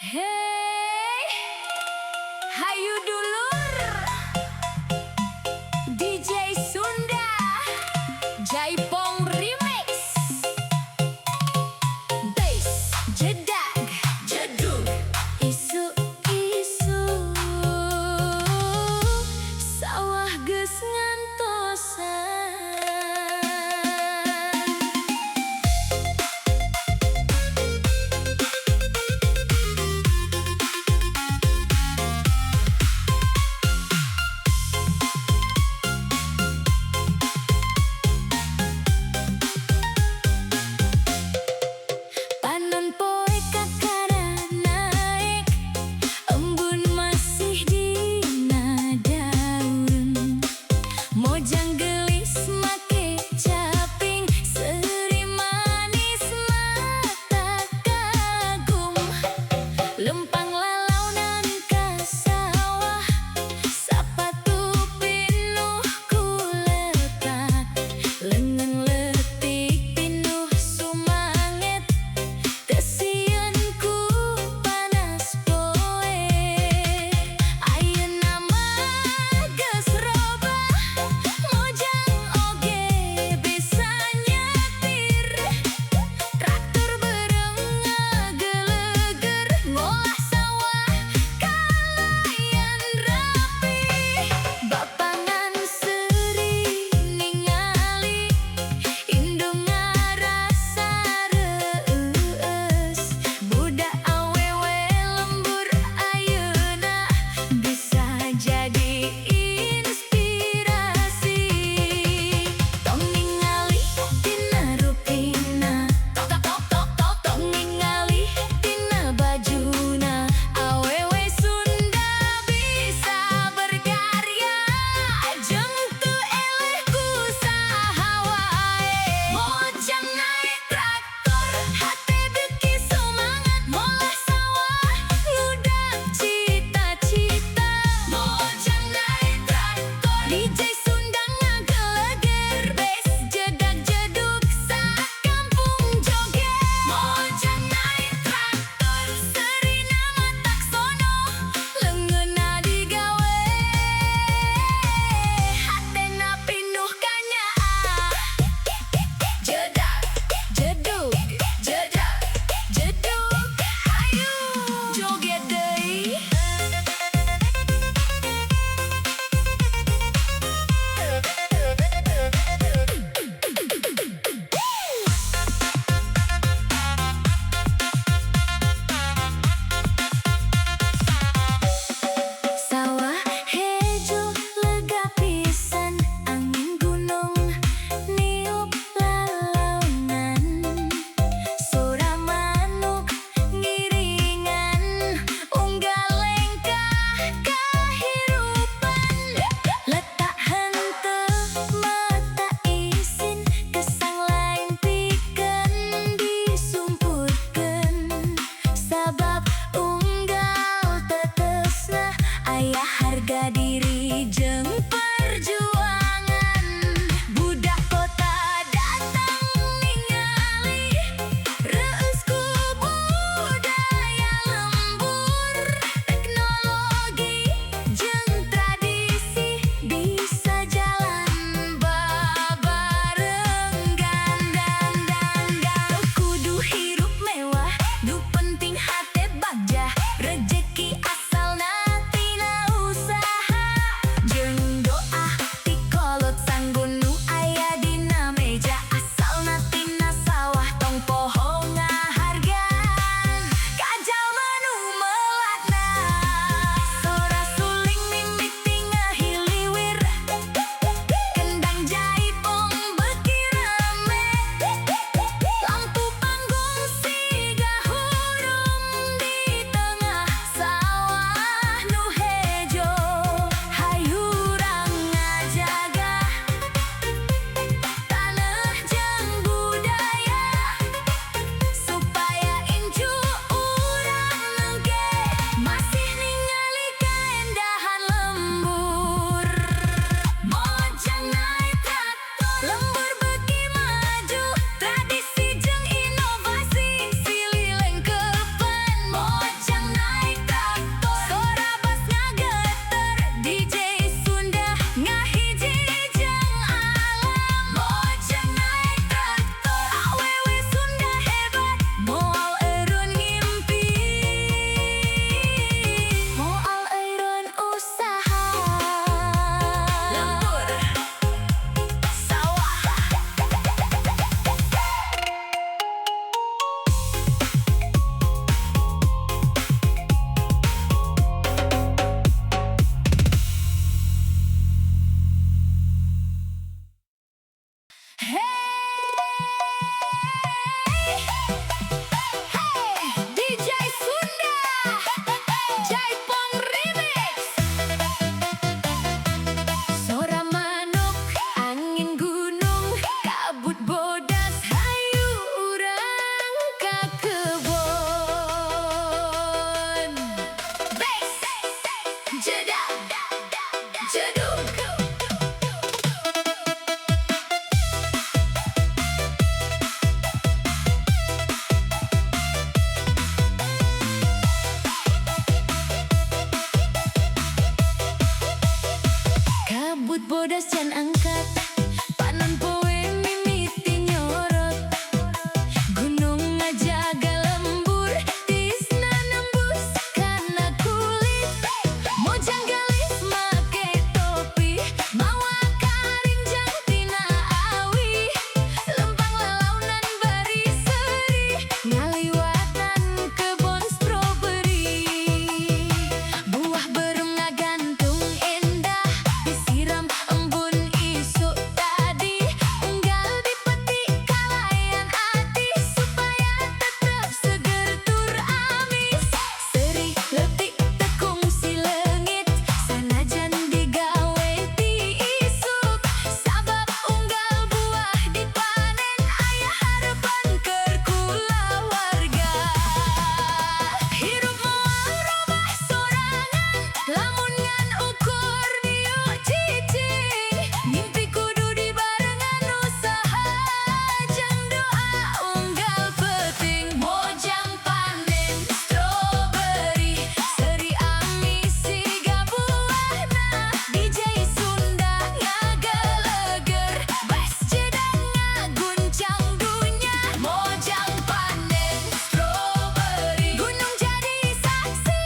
Hey, hayu dulur DJ Sunda Jaipong Remix. Bass jedag jedug isu-isu sawah geus ngantosan. bodas can angkat panon poe mimiti nyorot gunung ngajaga lembur tisna nembus kana kulit mojang galis make topi mawa karinjang tina awi lempang lalaunan bari seri ngaliwatan kebon stroberi buah berem ngagantung endah disiram embun isuk tadi unggal dipetik kalayan ati supaya tetap seger tur amis seri letik tekung si lengit sanajan digawe ti isuk sabab unggal buah dipanen aya harapan keur kulawarga hirup moal robah sorangan lamun ngan ukur diuk cicing mimpi kudu dibarengan usaha jang doa unggal penting mojang panen stroberi seri amis siga buahna DJ Sunda ngageleger bas jedang ngaguncang dunya mojang panen stroberi gunung jadi saksi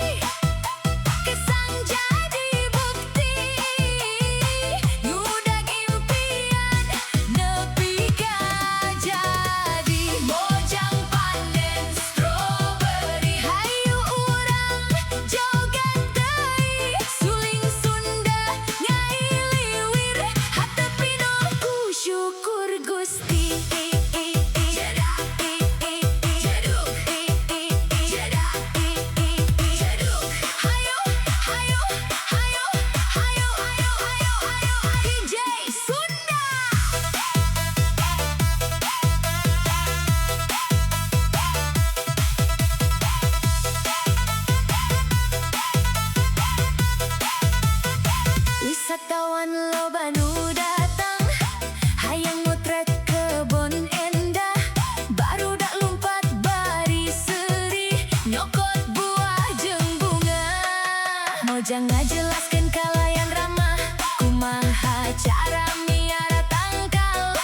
kesang jadi bukti yudag impian nepi ka jadi mojang panen stroberi hayu urang joget deui suling Sunda ngailiwir hatepi ku syukur Gusti jedak jeduk jedak jeduk hayu hayu hayu hayu hayu hayu hayu DJ Sunda wisatawan loba nu datang hayang motret kebon endah barudak lumpat bari seri nyokot buah jeung bunga mojang ngajelaskeun kalayan ramah kumaha cara miara tangkal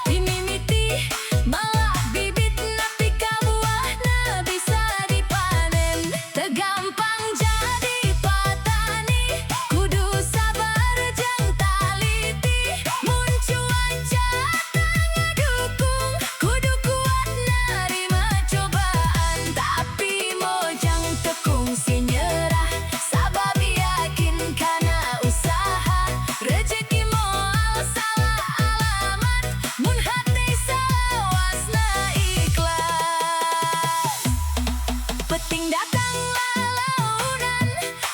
dimimiti malah bibit nepi ka buahna bisa dipanen teu gampang jadi patani kudu sabar jang taliti mun cuaca ngadukung kudu kuat narima cobaan tapi mojang tekung si nyerah sabab yakin kana usaha rejeki moal salah alamat mun hati salawasna ikhlas peting datang lalaunan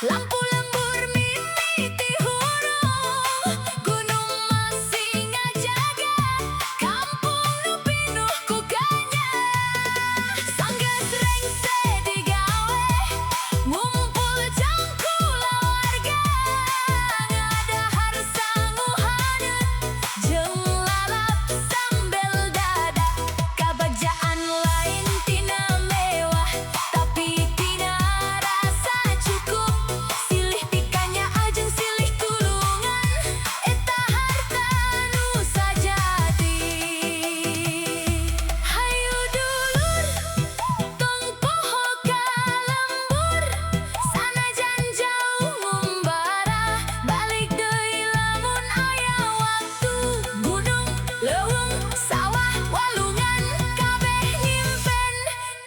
lampu lembur mimiti hurung gunung masih ngajaga kampung nu pinuh ku ganya sanggeus rengse digawe ngumpul jang kulawarga ngadahar sanguhaneun jeung lalap sambel dada kabagjaan lain tina mewah tapi tina rasa cukup silih pikanya ajeng silih tulungan eta harta nu sajati hayu dulur tong poho ka lembur sanajan jauh ngumbara balik deui lamun aya waktu gunung leuweung sawah walungan kabeh nyimpen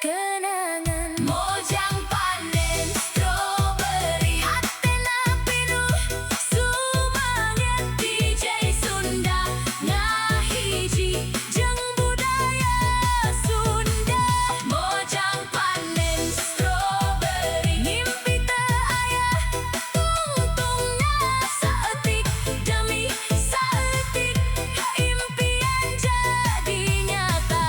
kenangan mojang panen stroberi hatena pinuh sumanget DJ Sunda ngahiji jeung budaya Sunda mojang panen stroberi ngimpi teu aya tungtungna saeutik demi saeutik impian jadi nyata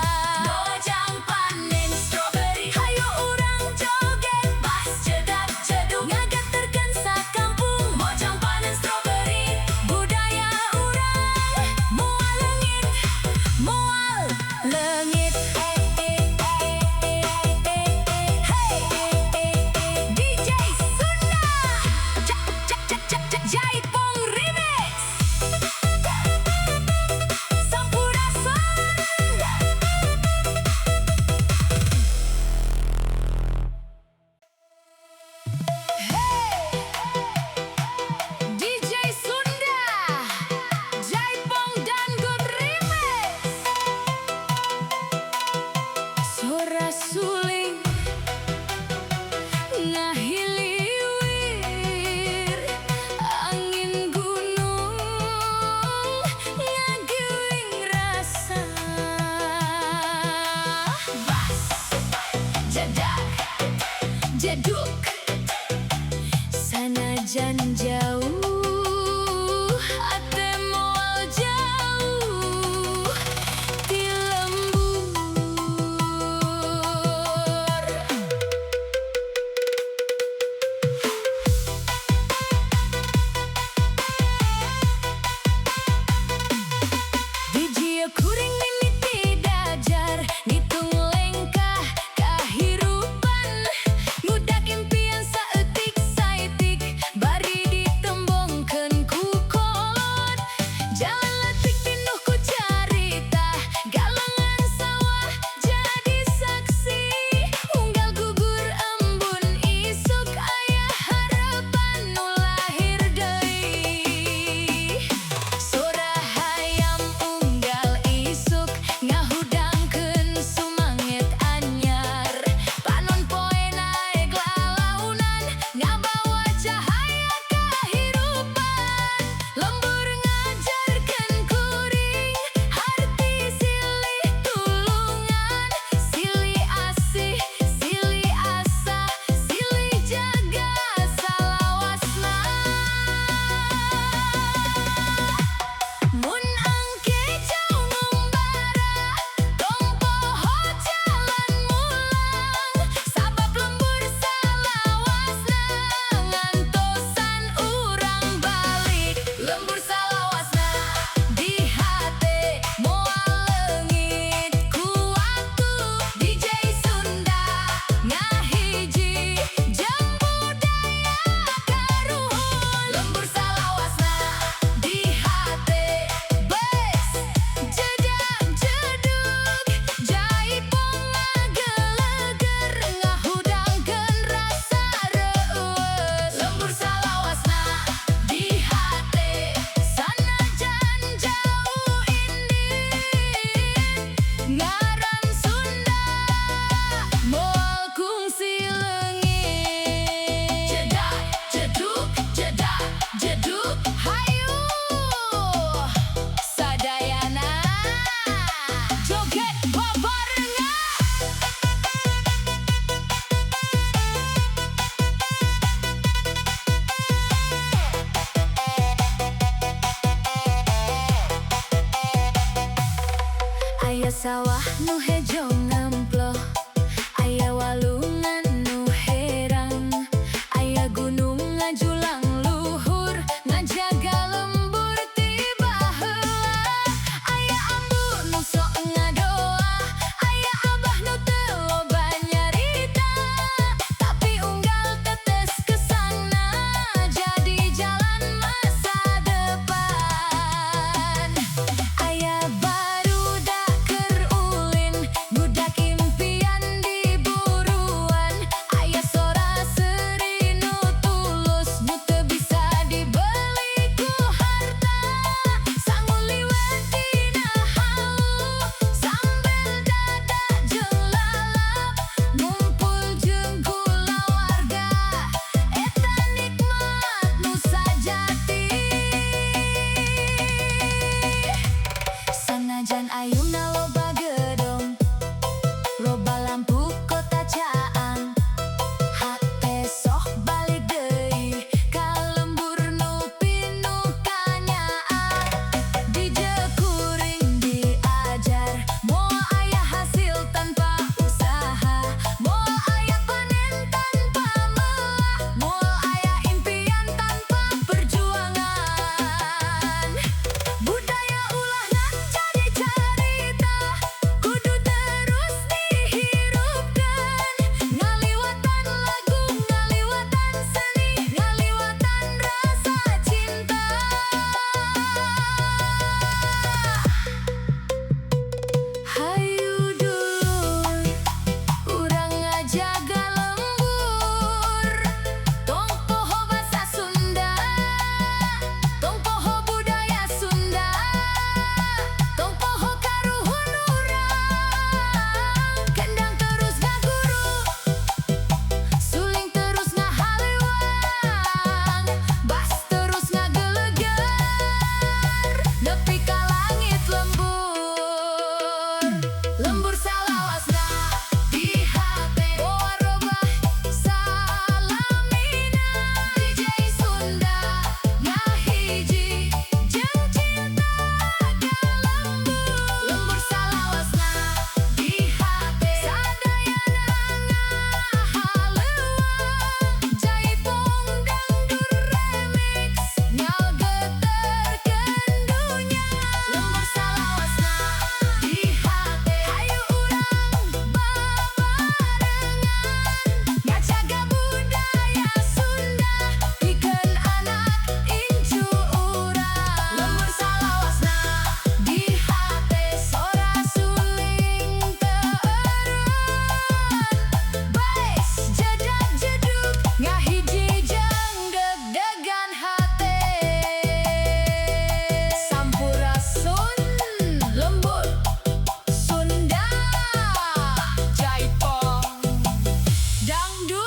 mojang panen stroberi hayu urang joget jeduk sanajan jauh ate moal jauh ti lembur. Dijieun kuring mimiti dajar ngitung lengkah kahirupan ngudak impian saeutik saeutik bari ditembok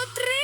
Putri